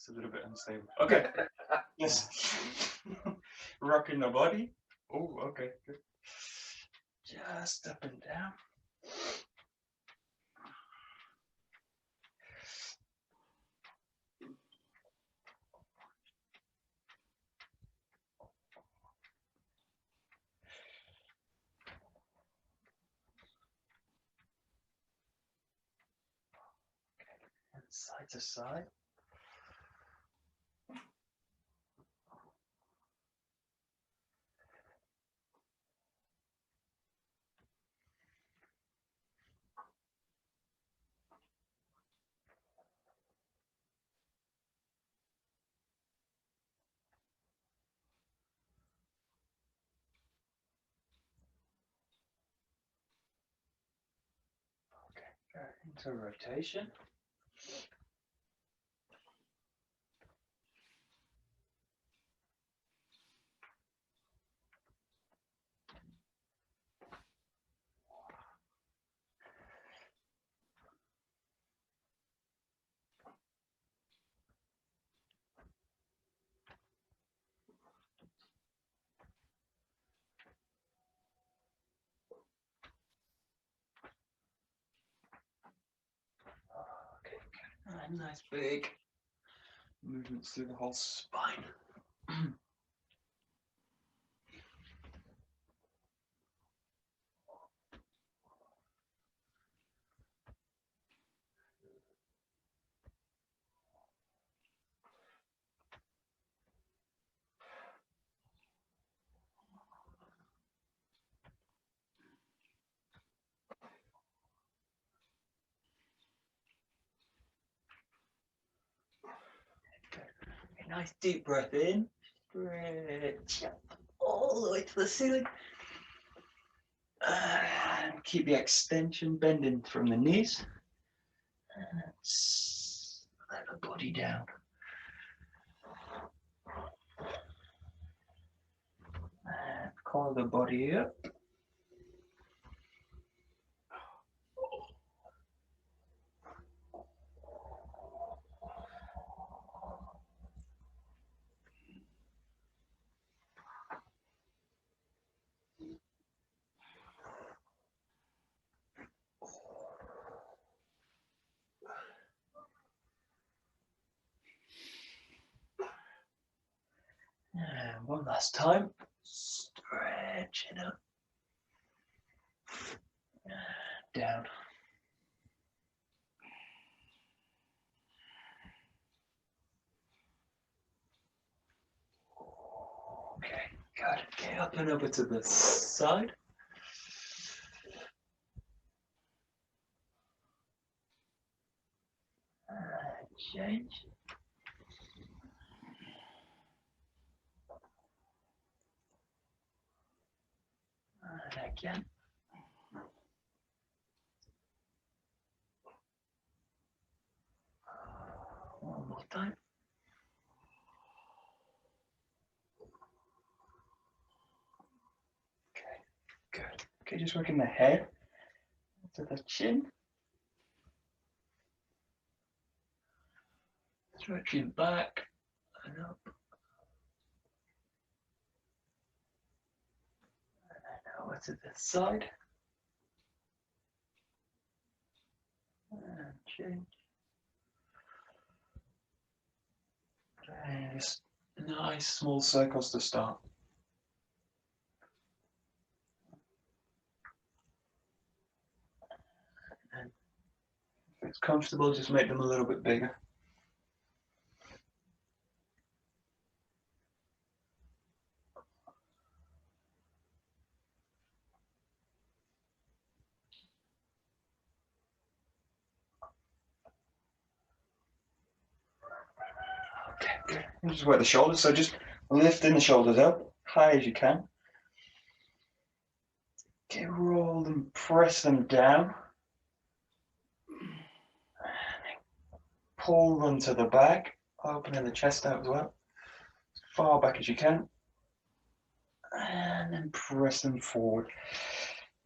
It's a little bit unstable. Okay. Yes. Rocking the body. Oh, okay, good. Just up and down. And side to side. Okay, go into rotation. Okay, good. Nice big movements through the whole spine. A nice deep breath in, stretch up all the way to the ceiling. And keep the extension bending from the knees. And let the body down. And coil the body up. And one last time, stretch it up, down. Okay, good. Okay, up and over to the side. And change. And again. One more time. Okay, good. Okay, just working the head to the chin. Stretching back and up. And over to the side. And change. And just nice small circles to start. And if it's comfortable, just make them a little bit bigger. Okay, good. And just work the shoulders. So just lifting the shoulders up high as you can. Okay, roll them, press them down. Pull them to the back, opening the chest out as well, as far back as you can. And then press them forward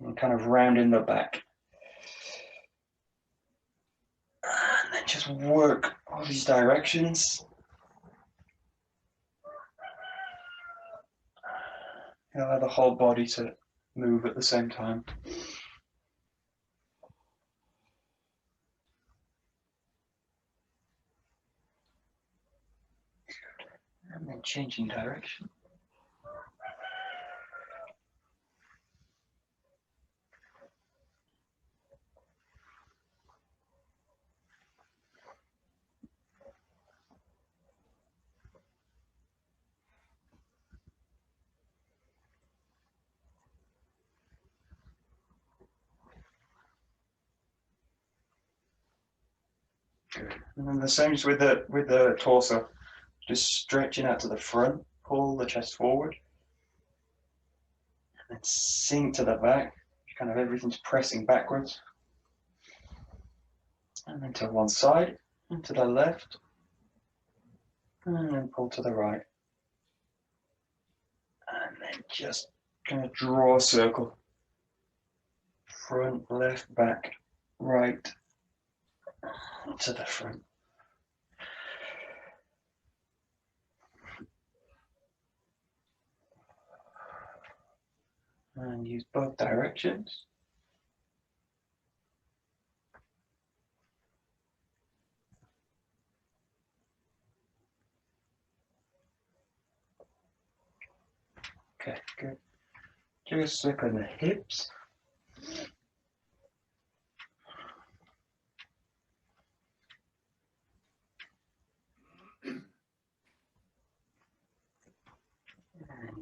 and kind of round in the back. And then just work all these directions. Allow the whole body to move at the same time. And then changing direction. Good. And then the same as with the torso. Just stretching out to the front, pull the chest forward, and then sink to the back. Kind of everything's pressing backwards. And then to one side, and to the left, and then pull to the right. And then just kind of draw a circle. Front, left, back, right, to the front. And use both directions. Okay, good. Just circle the hips. And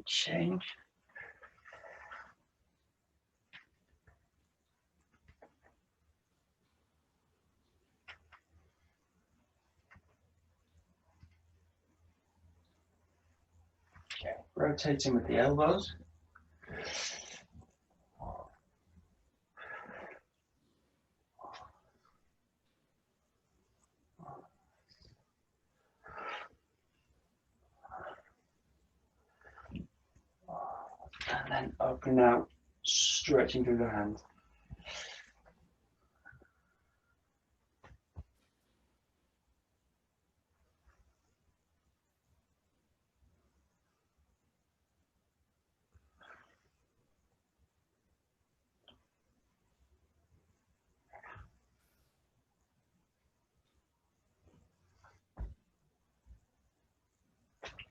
change. Okay, rotating with the elbows. And then open out, stretching through the hands.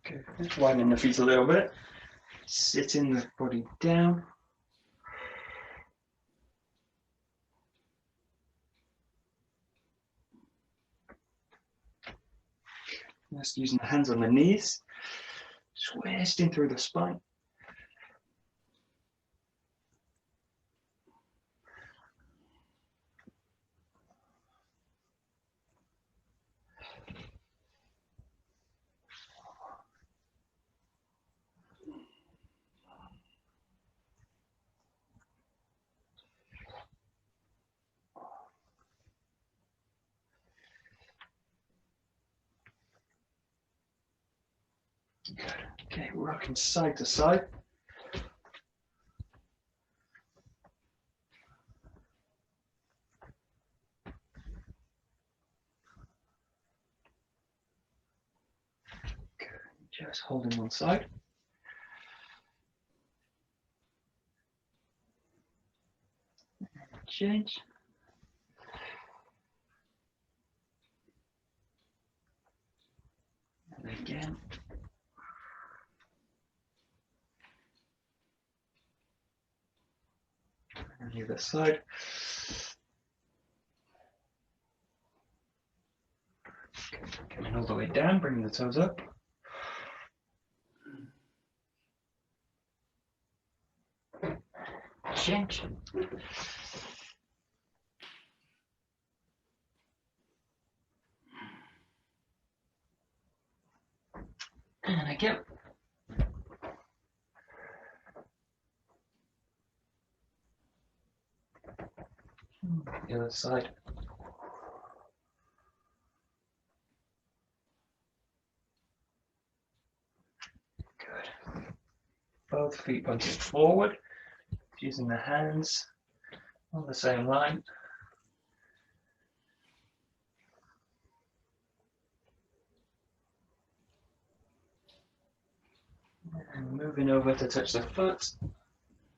Okay, just widening the feet a little bit. Sitting the body down. Just using the hands on the knees, twisting through the spine. Good. Okay, rocking side to side. Good. Just holding one side. Change. And again. And the other side. Coming all the way down, bringing the toes up. Change. And again. The other side. Good. Both feet pointed forward, using the hands on the same line. And moving over to touch the foot.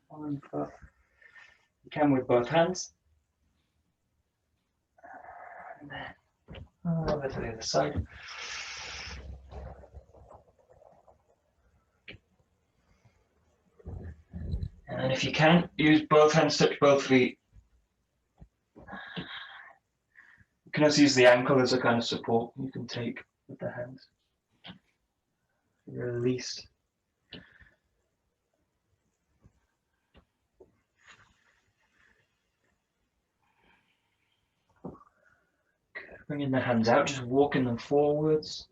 One foot. You can with both hands. And then over to the other side. And then if you can, use both hands, touch both feet. You can also use the ankle as a kind of support you can take with the hands. Release. Bringing the hands out, just walking them forwards.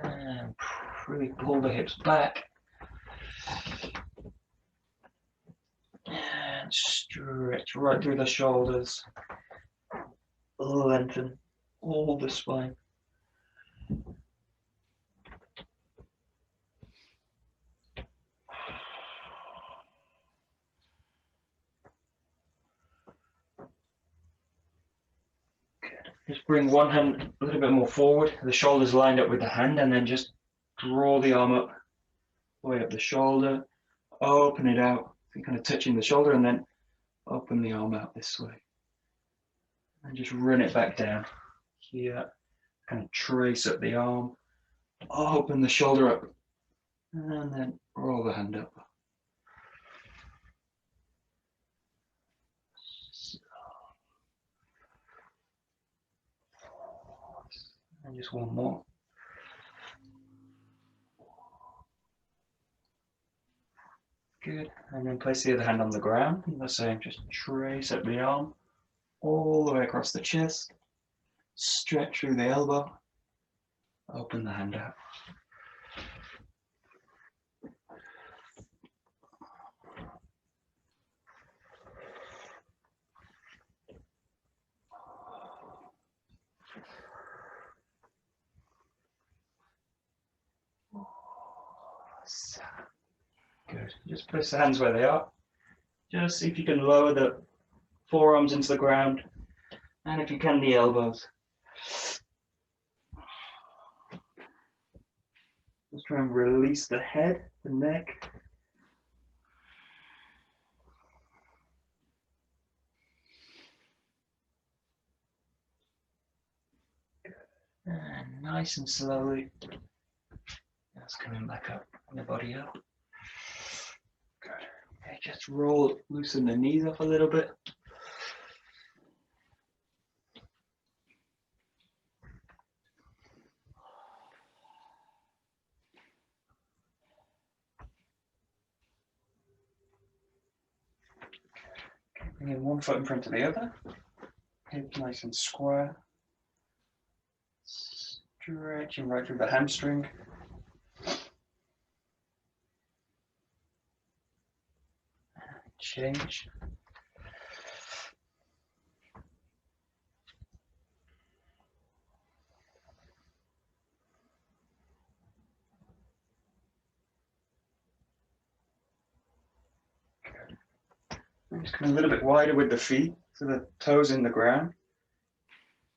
And really pull the hips back. And stretch right through the shoulders. Lengthen all the spine. Just bring one hand a little bit more forward, the shoulders lined up with the hand, and then just draw the arm up, way up the shoulder, open it out, so kind of touching the shoulder, and then open the arm out this way. And just run it back down here, kind of trace up the arm, open the shoulder up, and then roll the hand up. And just one more. Good. And then place the other hand on the ground. The same, just trace up the arm all the way across the chest. Stretch through the elbow. Open the hand out. Good. Just place the hands where they are. Just see if you can lower the forearms into the ground, and if you can, the elbows. Just try and release the head, the neck. Good. And nice and slowly, that's coming back up, and the body up. Good. Okay, just roll, loosen the knees up a little bit. Bring in one foot in front of the other. Hips nice and square. Stretching right through the hamstring. Change. Good. I'm just coming a little bit wider with the feet, so the toes in the ground.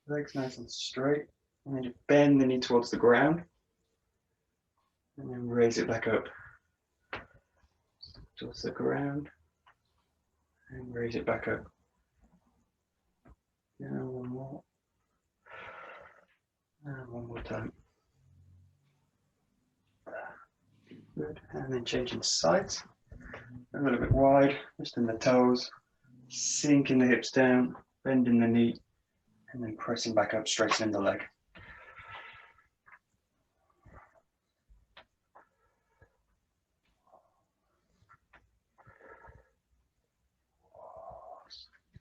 Legs nice and straight. And then just bend the knee towards the ground. And then raise it back up towards the ground. And raise it back up. And one more. And one more time. Good. And then changing sides. A little bit wide, just in the toes. Sinking the hips down, bending the knee, and then pressing back up, straightening the leg.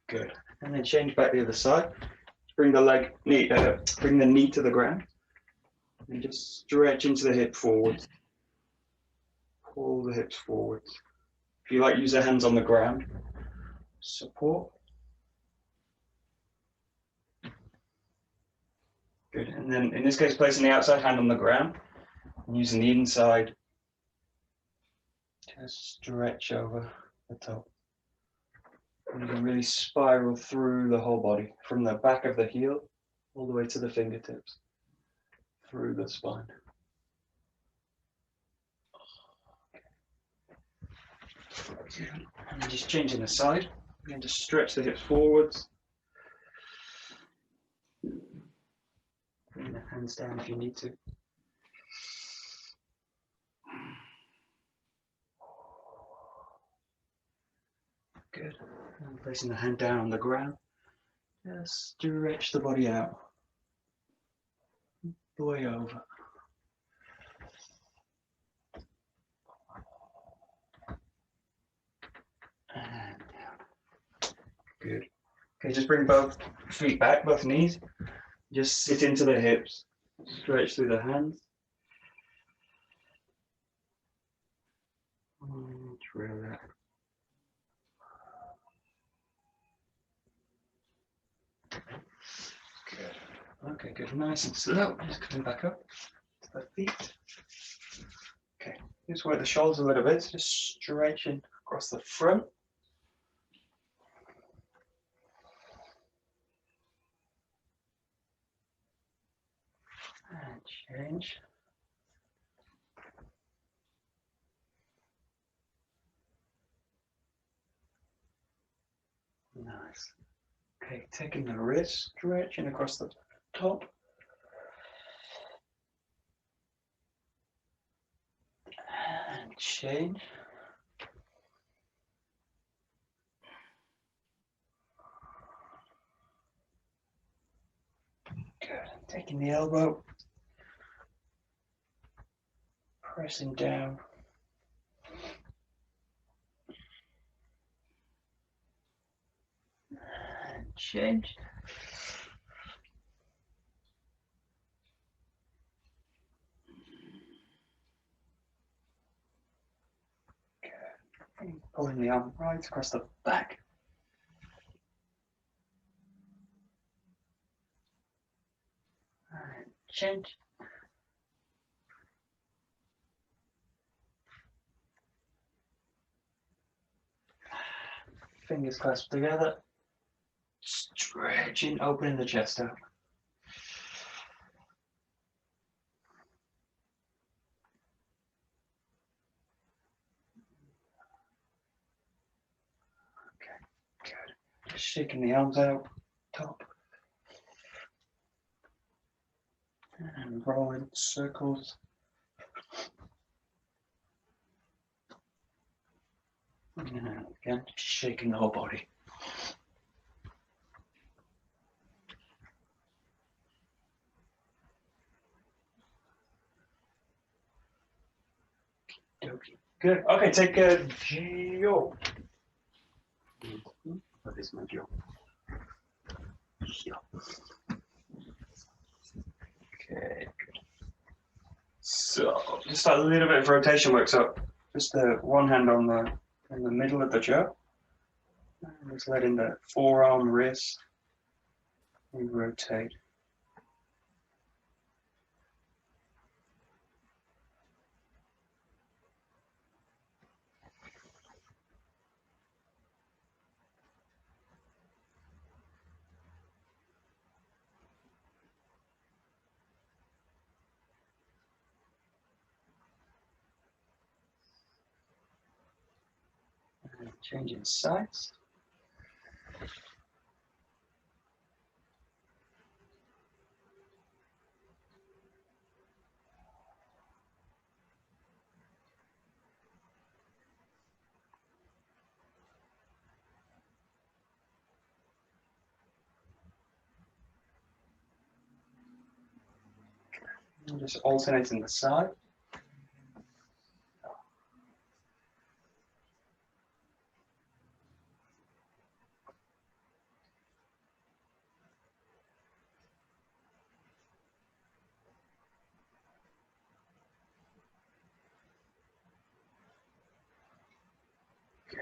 Good. And then change back the other side. Bring the bring the knee to the ground, and just stretch into the hip forwards. Pull the hips forwards. If you like, use the hands on the ground. Support. Good. And then in this case, placing the outside hand on the ground and using the inside to stretch over the toe. And you can really spiral through the whole body, from the back of the heel all the way to the fingertips, through the spine. And then just changing the side. Again, just stretch the hips forwards. Bring the hands down if you need to. Good. And placing the hand down on the ground. Just stretch the body out. The way over. And down. Good. Okay, just bring both feet back, both knees. Just sit into the hips. Stretch through the hands. And relax. Good. Okay, good. Nice and slow. Just coming back up to the feet. Okay. Just work the shoulders a little bit. Just stretching across the front. And change. Nice. Okay, taking the wrist, stretching across the top. And change. Good. Taking the elbow. Pressing down. And change. Good. Pulling the arm right across the back. And change. Fingers clasped together. Stretching, opening the chest out. Okay, good. Just shaking the arms out, top. And rolling circles. And again, shaking the whole body. Good. Okay, take a Gio. What is my Gio? Okay, good. So just a little bit of rotation work. So just the one hand on the in the middle of the jaw. And just letting the forearm, wrist, and rotate. And changing sides. And just alternating the side. Good.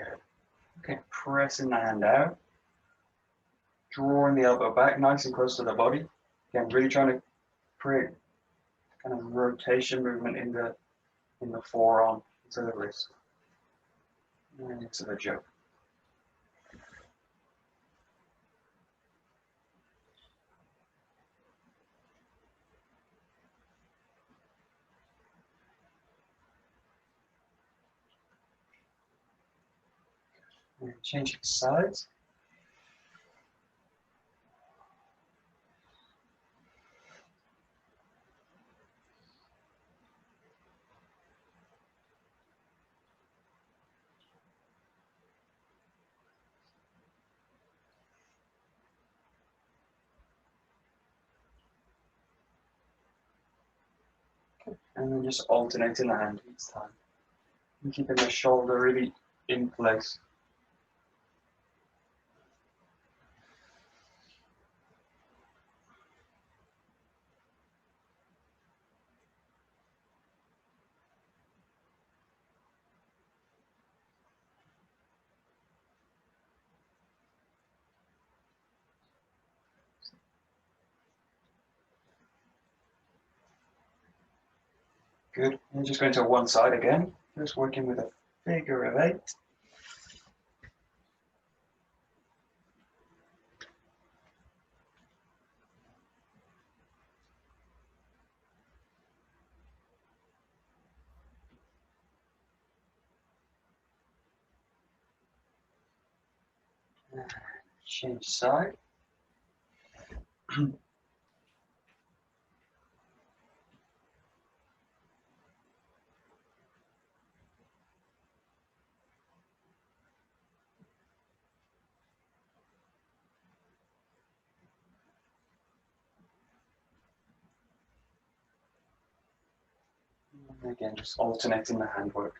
Okay, pressing the hand out. Drawing the elbow back nice and close to the body. Again, really trying to create kind of rotation movement in the forearm to the wrist. And into the jaw. And changing sides. And then just alternating the hand each time. And keeping the shoulder really in place. Good. And just going to one side again. Just working with a figure of 8. Change side. And again, just alternating the handwork.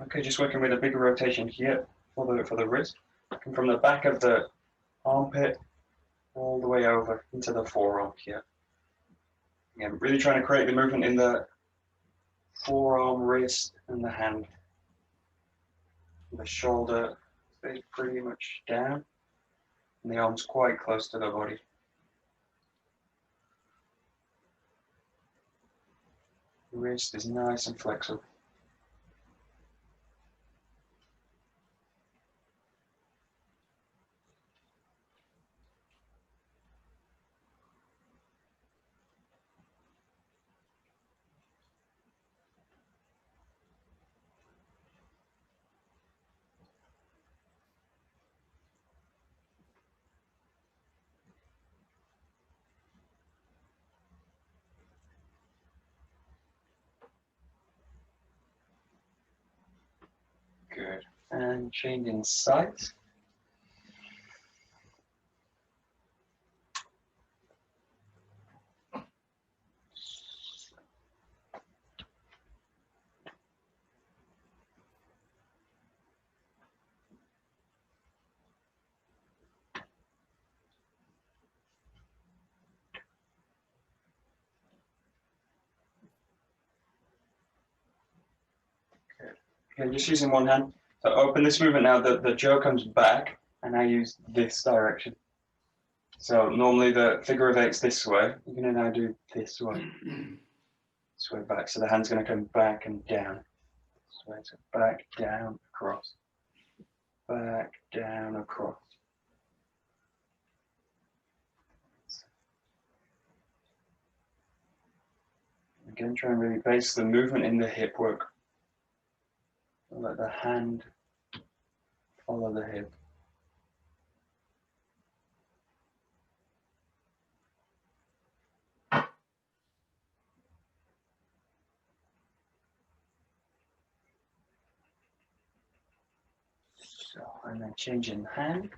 Okay, just working with a bigger rotation here for the wrist. And from the back of the armpit all the way over into the forearm here. Again, really trying to create the movement in the forearm, wrist, and the hand. The shoulder stays pretty much down, and the arm's quite close to the body. The wrist is nice and flexible. Good. And changing sides. Okay, just using one hand. So open this movement now, the jaw comes back, and I use this direction. So normally the figure of 8's this way. You're going to now do this way. This way back. So the hand's going to come back and down. This way, so back, down, across. Back, down, across. Again, try and really base the movement in the hip work. So let the hand follow the hip. So, and then changing the hand.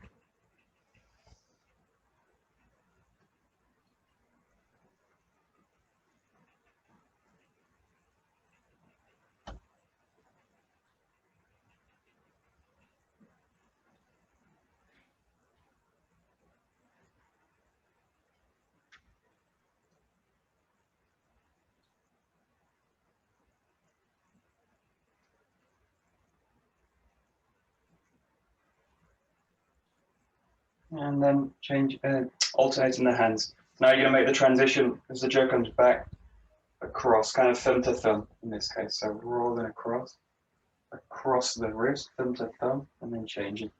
And then alternating the hands. Now you're going to make the transition as the Joe comes back across, kind of thumb to thumb in this case. So rolling across the wrist, thumb to thumb, and then changing.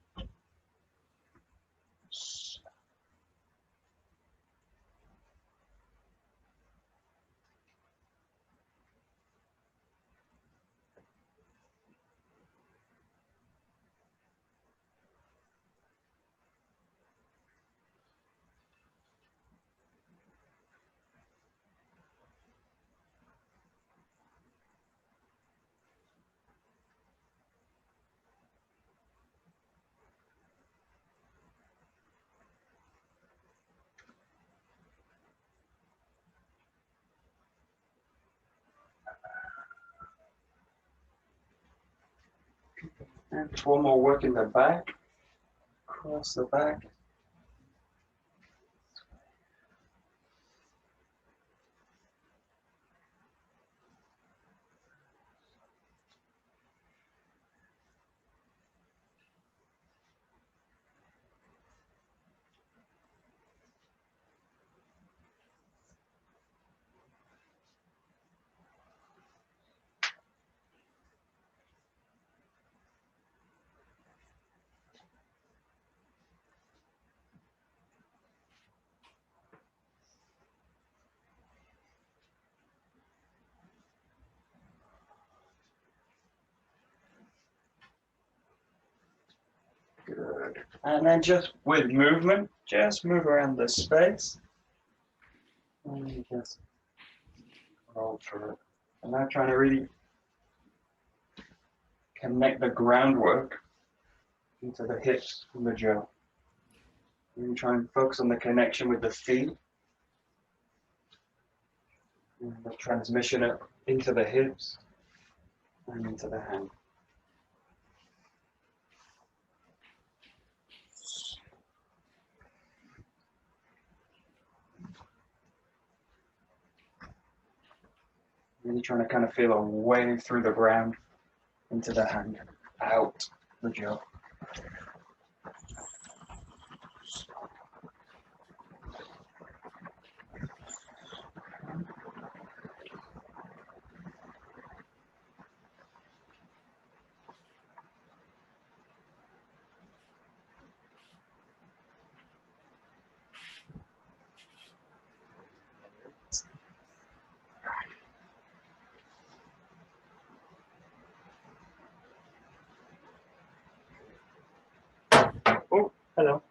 And just one more work in the back, across the back. Good. And then just with movement, just move around the space. And you just roll through it. And now trying to really connect the groundwork into the hips from the Joe. Really try and focus on the connection with the feet. And the transmission up into the hips and into the hand. Really trying to kind of feel a wave through the ground into the hand, out the Joe. Oh, hello.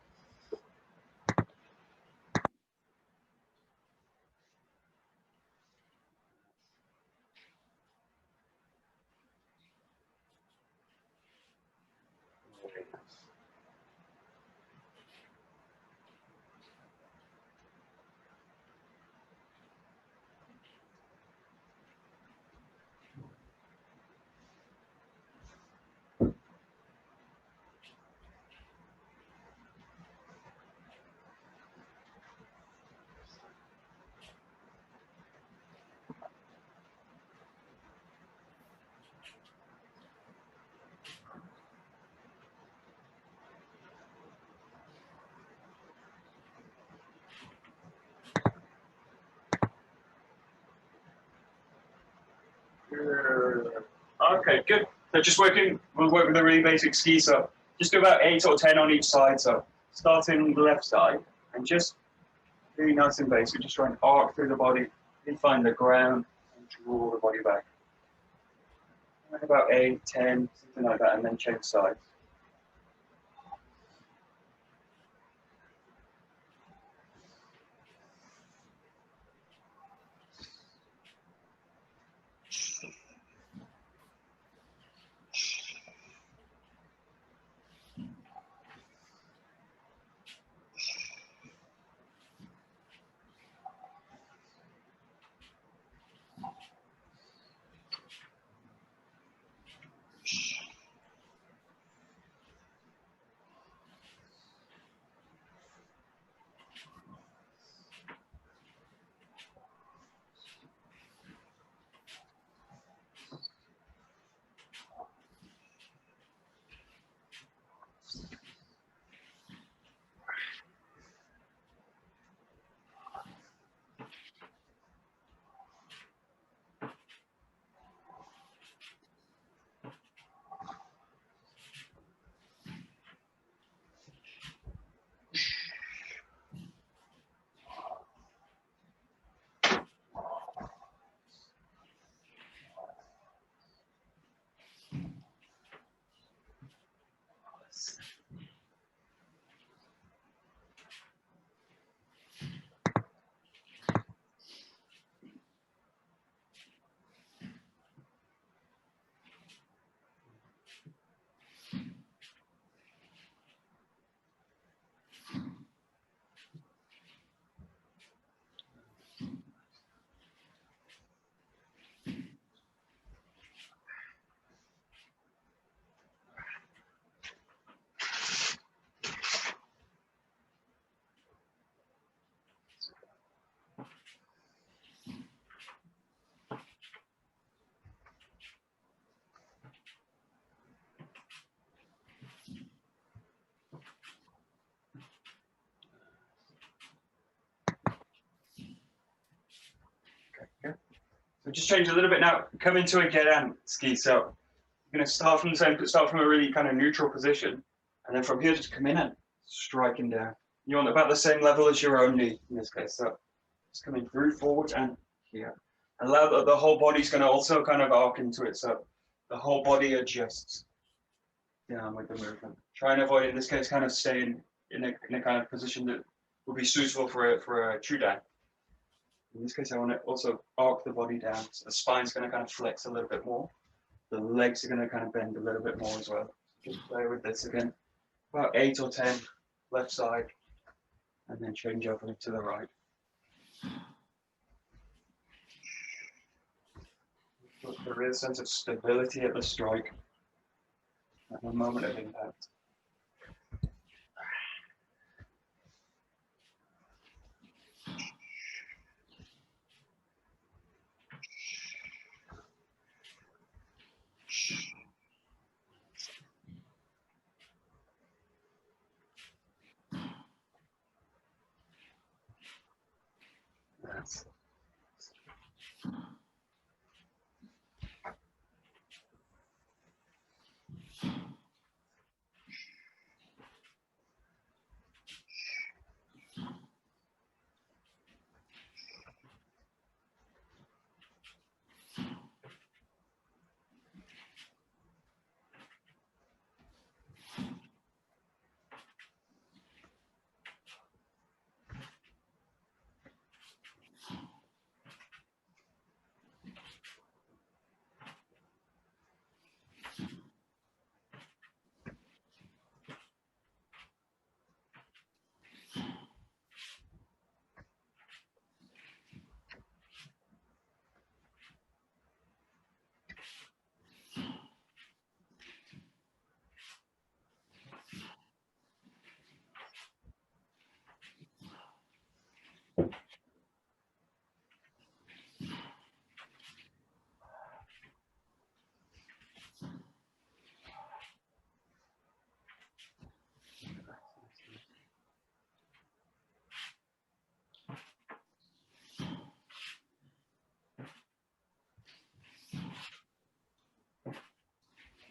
Okay, good. So just we'll work with a really basic ski. So just do about 8 or 10 on each side. So starting on the left side and just really nice and basic. Just try and arc through the body, really find the ground and draw the body back. And about 8, 10, something like that, and then change sides. just change a little bit now. Come into a gedan ski. So you're going to start from the same, start from a really kind of neutral position, and then from here just come in and striking down. You want about the same level as your own knee in this case. So just coming through forward and here. Allow that the whole body's going to also kind of arc into it. So the whole body adjusts down with the movement. Try and avoid, in this case, kind of staying in a kind of position that would be suitable for a chudan. In this case, I want to also arc the body down. So the spine's going to kind of flex a little bit more. The legs are going to kind of bend a little bit more as well. Just play with this again. About 8 or 10 left side, and then change over to the right. A real sense of stability at the strike at the moment of impact. That's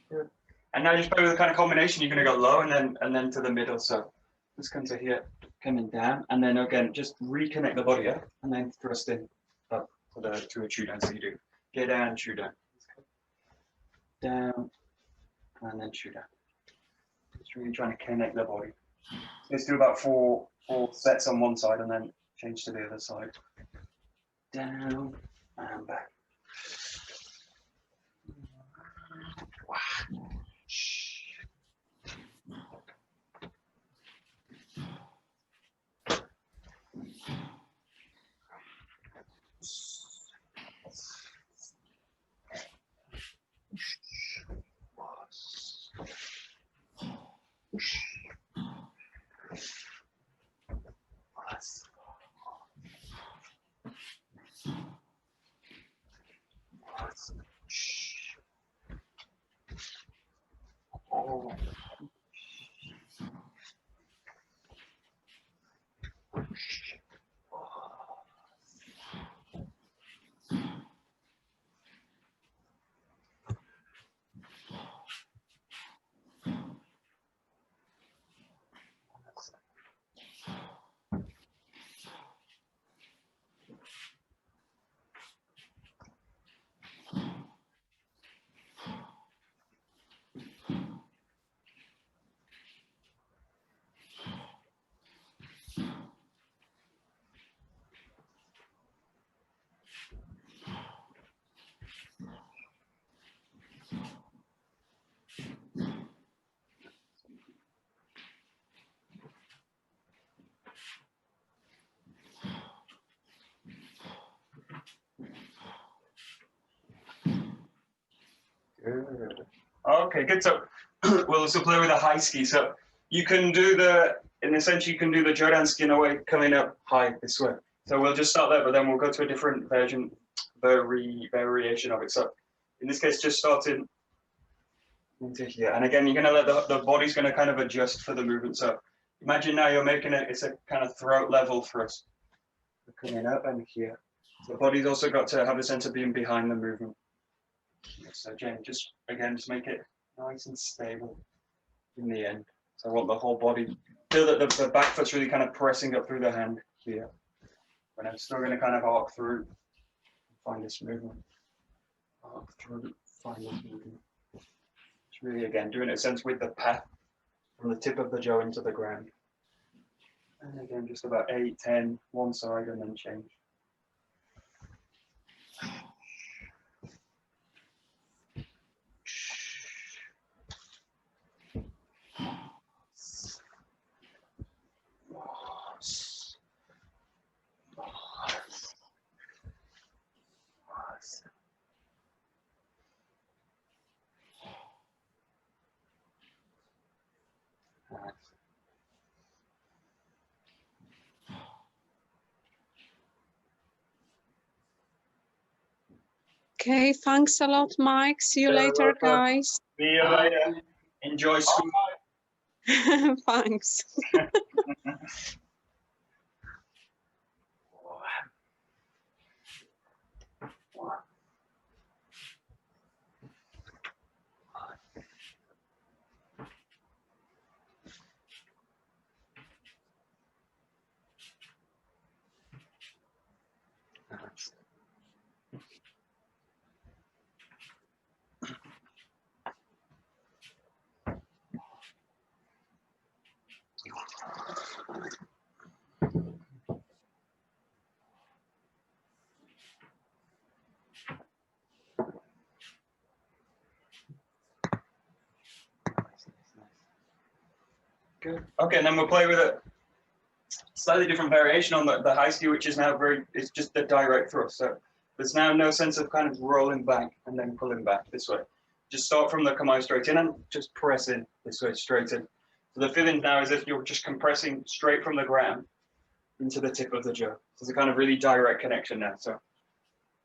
good. And now just play with the kind of combination. You're going to go low and then to the middle. So just come to here, coming down, and then again just reconnect the body up, and then thrusting up to a chudan. So you do gedan, chudan, down, and then chudan. Just really trying to connect the body. Let's do about four sets on one side, and then change to the other side. Down and back. Wow. Good. Okay, good. So we'll also play with a high ski. So you can do in a sense, you can do the Jodan ski in a way, coming up high this way. So we'll just start there, but then we'll go to a different variation of it. So in this case, just starting into here. And again, you're going to let the body's going to kind of adjust for the movement. So imagine now you're making it's a kind of throat level thrust. Coming up and here. The body's also got to have a sense of being behind the movement. So again, just make it nice and stable in the end. So I want the whole body, feel that the back foot's really kind of pressing up through the hand here. But I'm still going to kind of arc through, find this movement. Arc through, find this movement. It's really, again, doing a sense with the path from the tip of the jaw into the ground. And again, just about 8, 10, one side, and then change. Okay, thanks a lot, Mike. See you later, guys. See you later. Enjoy school. Thanks. Good. Okay, and then we'll play with a slightly different variation on the high ski, which is now it's just the direct thrust. So there's now no sense of kind of rolling back and then pulling back this way. Just start from the kamae straight in and just press in this way, straight in. So the feeling now is if you're just compressing straight from the ground into the tip of the jaw. So there's a kind of really direct connection now. So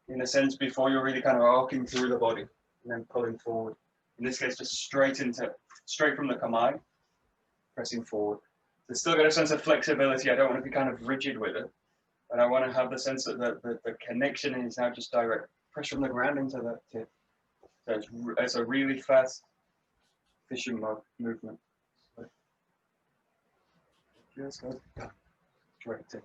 in a sense, before you're really kind of arcing through the body and then pulling forward. In this case, just straight from the kamae, pressing forward. So it's still got a sense of flexibility. I don't want to be kind of rigid with it, but I want to have the sense that the connection is now just direct. Press from the ground into the tip. So it's a really fast fishing movement. So just go direct in.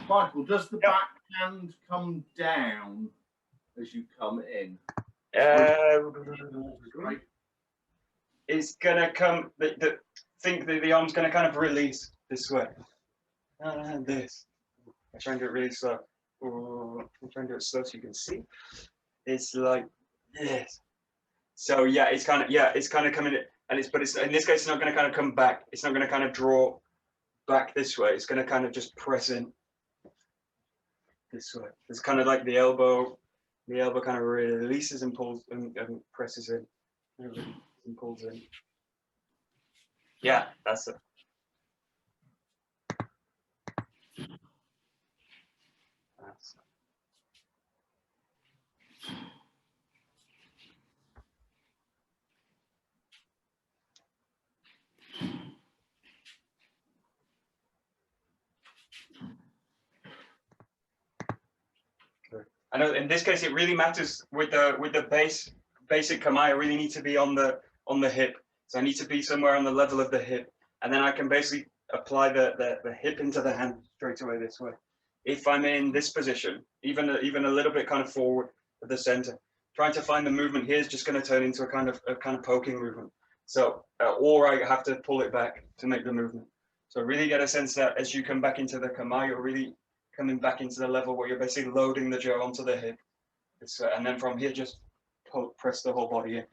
Michael, does the backhand come down as you come in? It's gonna come. Think that the arm's gonna kind of release this way. And this. I'm trying to do it really slow. I'm trying to do it slow so you can see. It's like this. So yeah, it's kind of coming in, and but in this case, it's not gonna kind of come back. It's not gonna kind of draw back this way. It's gonna kind of just press in this way. It's kind of like the elbow kind of releases and pulls and presses in and pulls in. Yeah, that's it. That's it. I know in this case it really matters with the basic kamae. I really need to be on the hip. So I need to be somewhere on the level of the hip, and then I can basically apply the hip into the hand straight away this way. If I'm in this position, even a little bit kind of forward at the center, trying to find the movement here is just going to turn into a kind of poking movement. So or I have to pull it back to make the movement. So really get a sense that as you come back into the kamae, you're really coming back into the level where you're basically loading the jaw onto the hip. And then from here, just press the whole body in.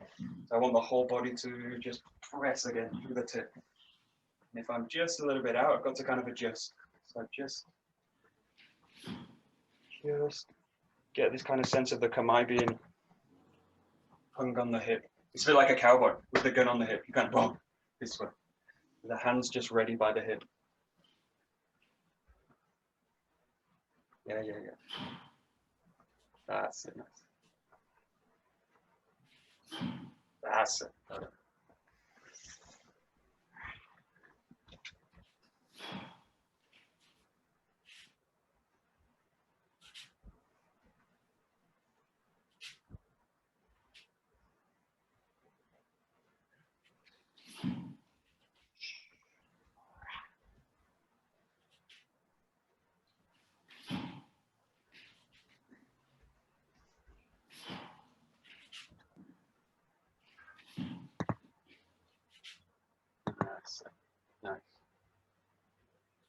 So I want the whole body to just press again through the tip. And if I'm just a little bit out, I've got to kind of adjust. So just get this kind of sense of the kamae being hung on the hip. It's a bit like a cowboy with the gun on the hip. You kind of boom, this way. The hands just ready by the hip. Yeah. That's it. Nice. That's it. Got it. Nice.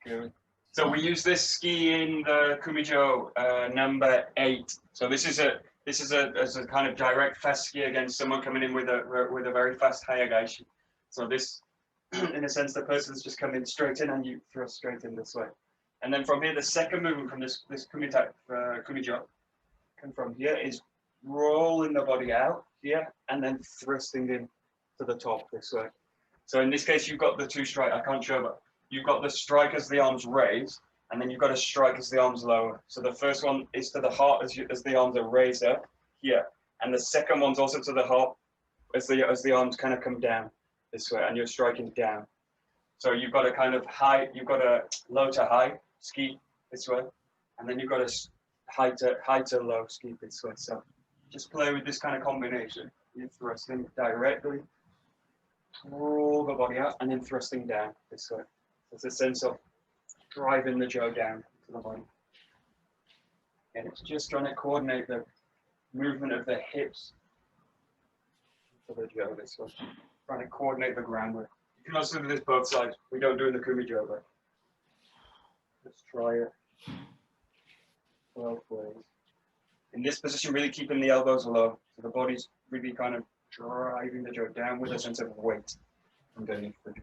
Good. So we use this ski in the Kumijo number 8. So this is a kind of direct fast ski against someone coming in with a very fast hayagaishi. So this, in a sense, the person's just coming straight in and you thrust straight in this way. And then from here, the second movement from this Kumijo, come from here, is rolling the body out here and then thrusting in to the top this way. So in this case, you've got the two strike. I can't show, but you've got the strike as the arms raised, and then you've got a strike as the arms lower. So the first one is to the heart as the arms are raised up here, and the second one's also to the heart as the arms kind of come down this way, and you're striking down. So you've got a kind of high, you've got a low to high ski this way, and then you've got a high to low ski this way. So just play with this kind of combination. You're thrusting directly, roll the body out, and then thrusting down this way. There's a sense of driving the jaw down to the body. And it's just trying to coordinate the movement of the hips to the jaw this way. Trying to coordinate the groundwork. You can also do this both sides. We don't do it in the Kumijo, but let's try it both ways. In this position, really keeping the elbows low. So the body's really kind of driving the jaw down with a sense of weight underneath the jaw.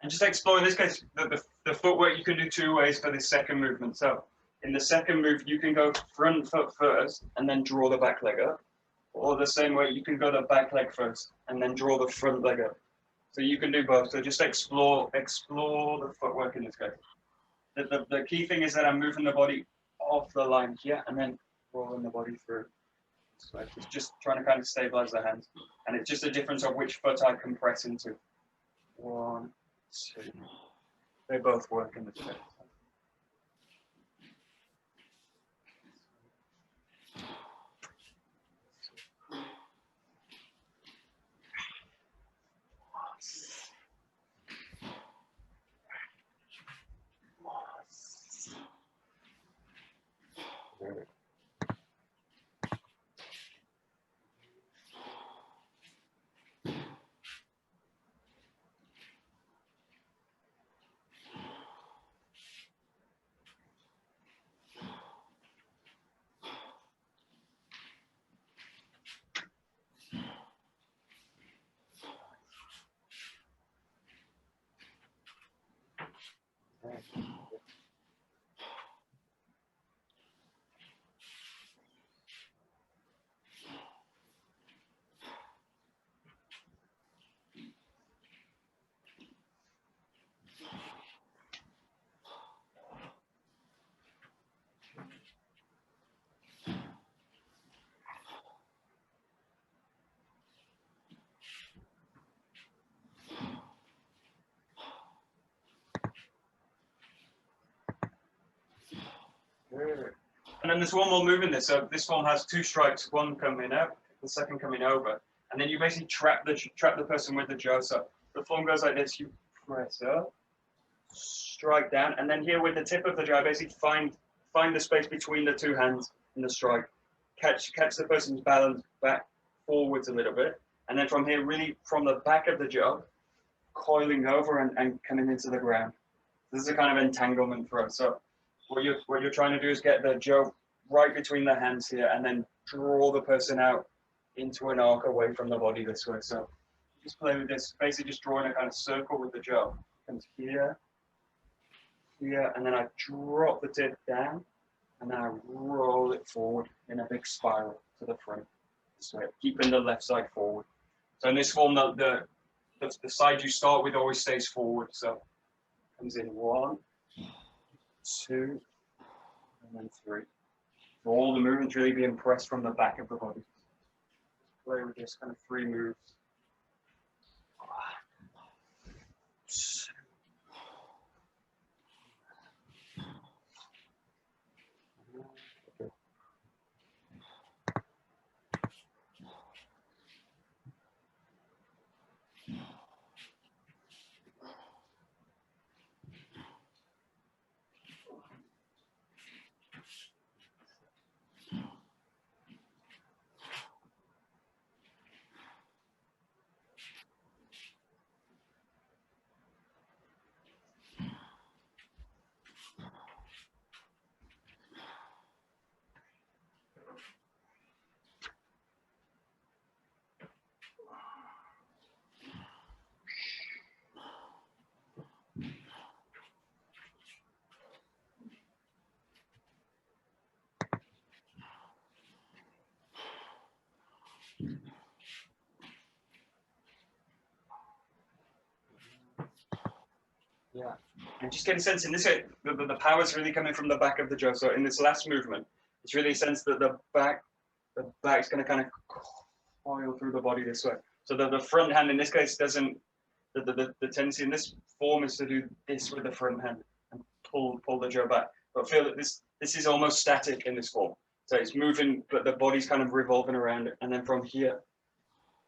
And just explore, in this case, the footwork you can do two ways for this second movement. So in the second move, you can go front foot first and then draw the back leg up. Or the same way, you can go the back leg first and then draw the front leg up. So you can do both. So just explore the footwork in this case. The key thing is that I'm moving the body off the line here and then rolling the body through. So it's just trying to kind of stabilize the hands. And it's just a difference of which foot I compress into. 1, 2. They both work in the case. Good. And then there's one more move in this. So this one has two strikes, one coming up, the second coming over. And then you basically trap the person with the jaw. So the form goes like this, you press up, strike down, and then here with the tip of the jaw, basically find the space between the two hands in the strike. Catch the person's balance back forwards a little bit. And then from here, really from the back of the jaw, coiling over and coming into the ground. This is a kind of entanglement throw. So what you're trying to do is get the jaw right between the hands here and then draw the person out into an arc away from the body this way. So just play with this, basically just drawing a kind of circle with the jaw. Comes here, here, and then I drop the tip down and then I roll it forward in a big spiral to the front. This way, keeping the left side forward. So in this form, the side you start with always stays forward. So comes in 1, 2, and then 3. So all the movements really being pressed from the back of the body. Play with this kind of 3 moves. 1, 2. Yeah, and just get a sense in this, the power is really coming from the back of the jaw. So in this last movement, it's really a sense that the back's going to kind of coil through the body this way. So the front hand in this case doesn't, the tendency in this form is to do this with the front hand and pull the jaw back. But feel that this is almost static in this form. So it's moving, but the body's kind of revolving around it. And then from here,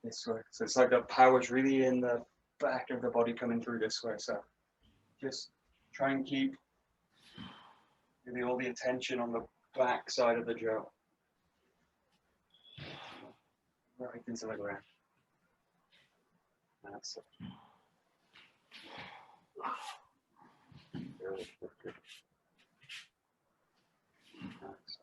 this way. So it's like the power's really in the back of the body coming through this way. So just try and keep really all the attention on the back side of the jaw. Right into the ground. That's it. Good, good, good. That's it.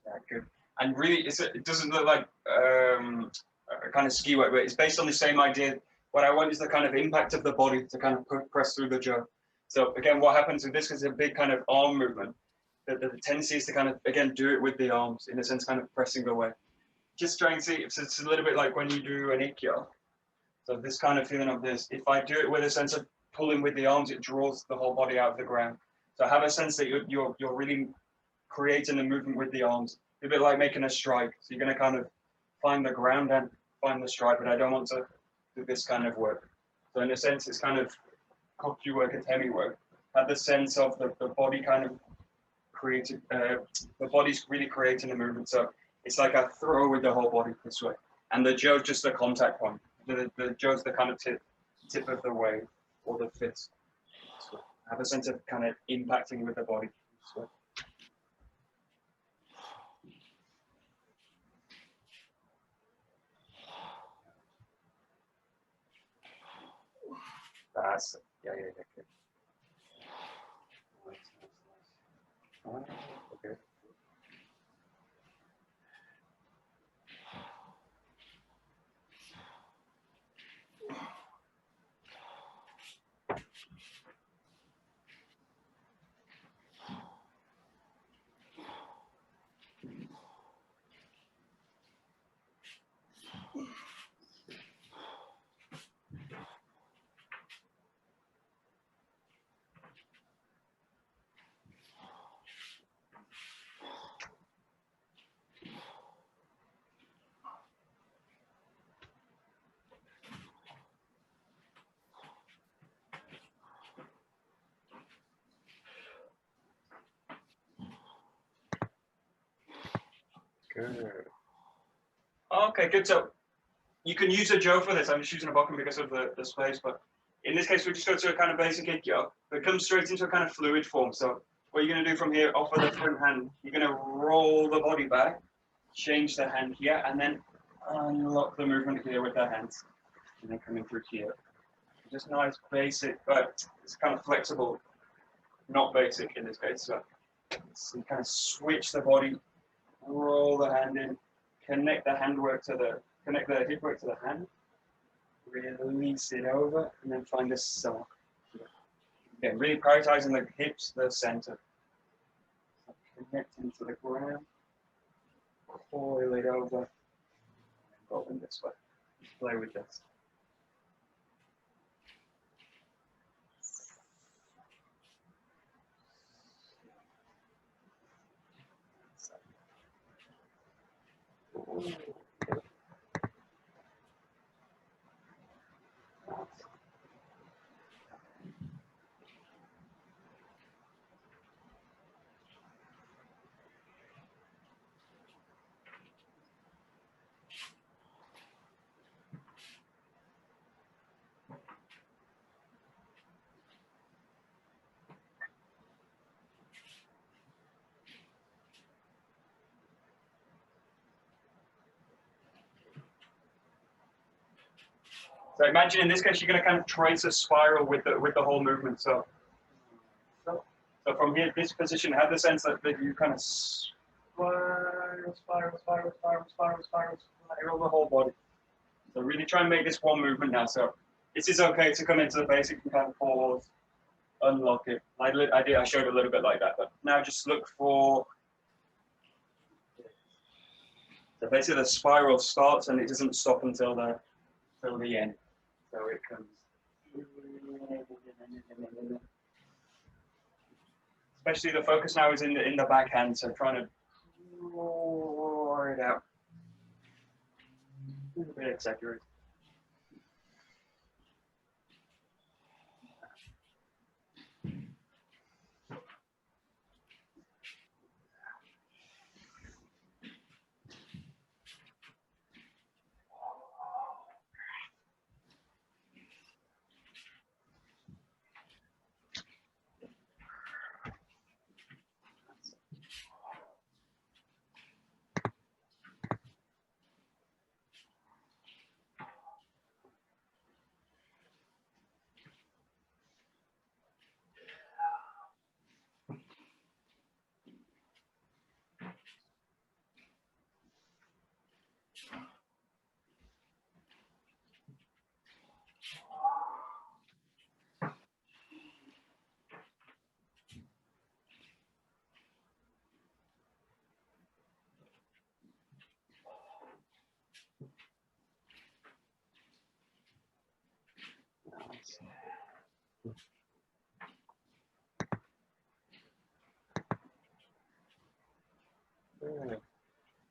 Yeah, good. And really, it doesn't look like a kind of ski work, but it's based on the same idea. What I want is the kind of impact of the body to kind of press through the jaw. So again, what happens with this is a big kind of arm movement. The tendency is to kind of, again, do it with the arms, in a sense, kind of pressing away. Just try and see, it's a little bit like when you do an Ikkyo. So this kind of feeling of this, if I do it with a sense of pulling with the arms, it draws the whole body out of the ground. So have a sense that you're really creating the movement with the arms. A bit like making a strike. So you're going to kind of find the ground and find the strike, but I don't want to do this kind of work. So in a sense, it's kind of koku work, atemi work. Have the sense of the body kind of created, the body's really creating the movement. So it's like a throw with the whole body this way. And the jo's just the contact point. The jo's the kind of tip of the wave or the fist. So have a sense of kind of impacting with the body this way. That's it. Yeah. Good. Nice. Okay. Good. Okay, good. So you can use a Joe for this. I'm just using a Bokken because of the space, but in this case, we just go to a kind of basic Aikido. It comes straight into a kind of fluid form. So what you're going to do from here, off of the front hand, you're going to roll the body back, change the hand here, and then unlock the movement here with the hands. And then coming through here. Just nice, basic, but it's kind of flexible. Not basic in this case. So you kind of switch the body, roll the hand in, connect the hip work to the hand, release it over, and then find this summer. Again, really prioritizing the hips, the center. So connecting to the ground, coil it over, and go in this way. Play with this. So imagine in this case, you're going to kind of trace a spiral with the whole movement. So from here, this position, have the sense that you kind of spiral the whole body. So really try and make this one movement now. So this is okay to come into the basic and kind of pause, unlock it. I showed a little bit like that, but now just look for. So basically, the spiral starts and it doesn't stop until the end. So it comes. Especially the focus now is in the backhand, so trying to roar it out. A bit exaggerated.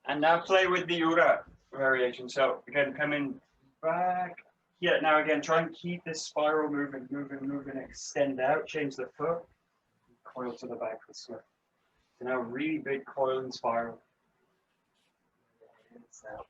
And now play with the Ura variation. So again, coming back. Yeah, now again, try and keep this spiral moving, extend out, change the foot, coil to the back this way. So now really big coil and spiral. It's out.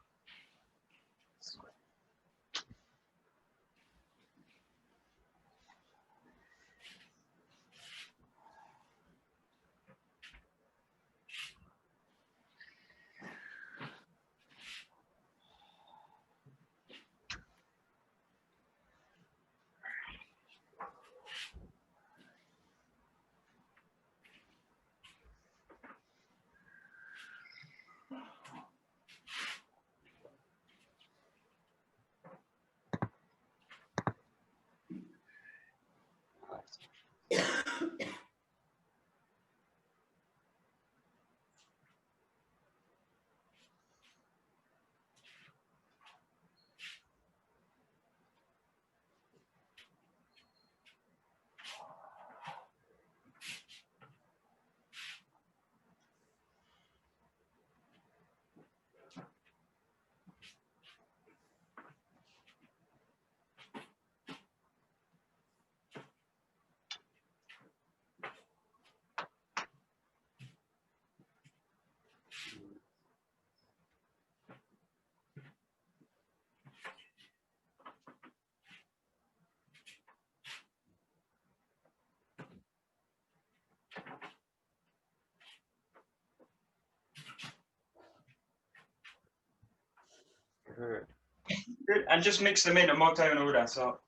and just mix them in at Moto and Uda. So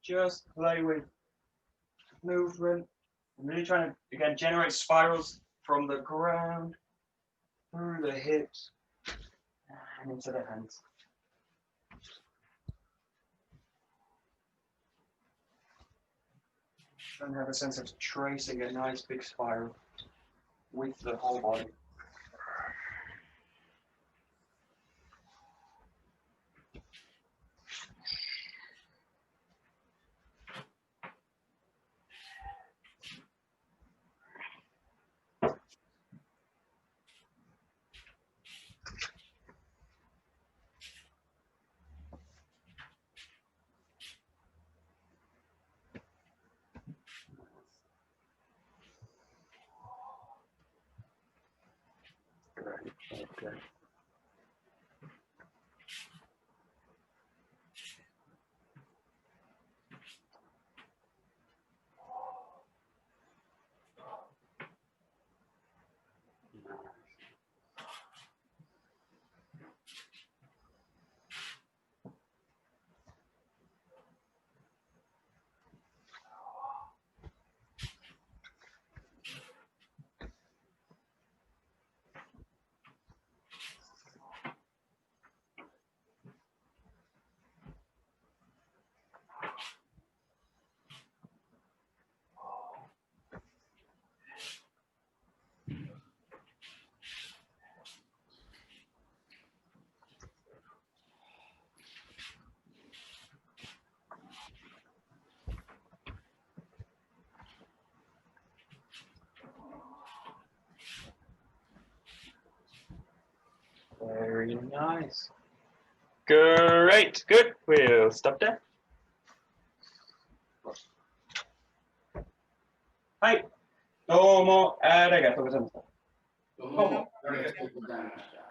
just play with movement. I'm really trying to, again, generate spirals from the ground, through the hips, and into the hands. Try and have a sense of tracing a nice big spiral with the whole body. Okay. Very nice. Great, good. We'll stop there. Hi. どうもありがとうございました。どうもありがとうございました。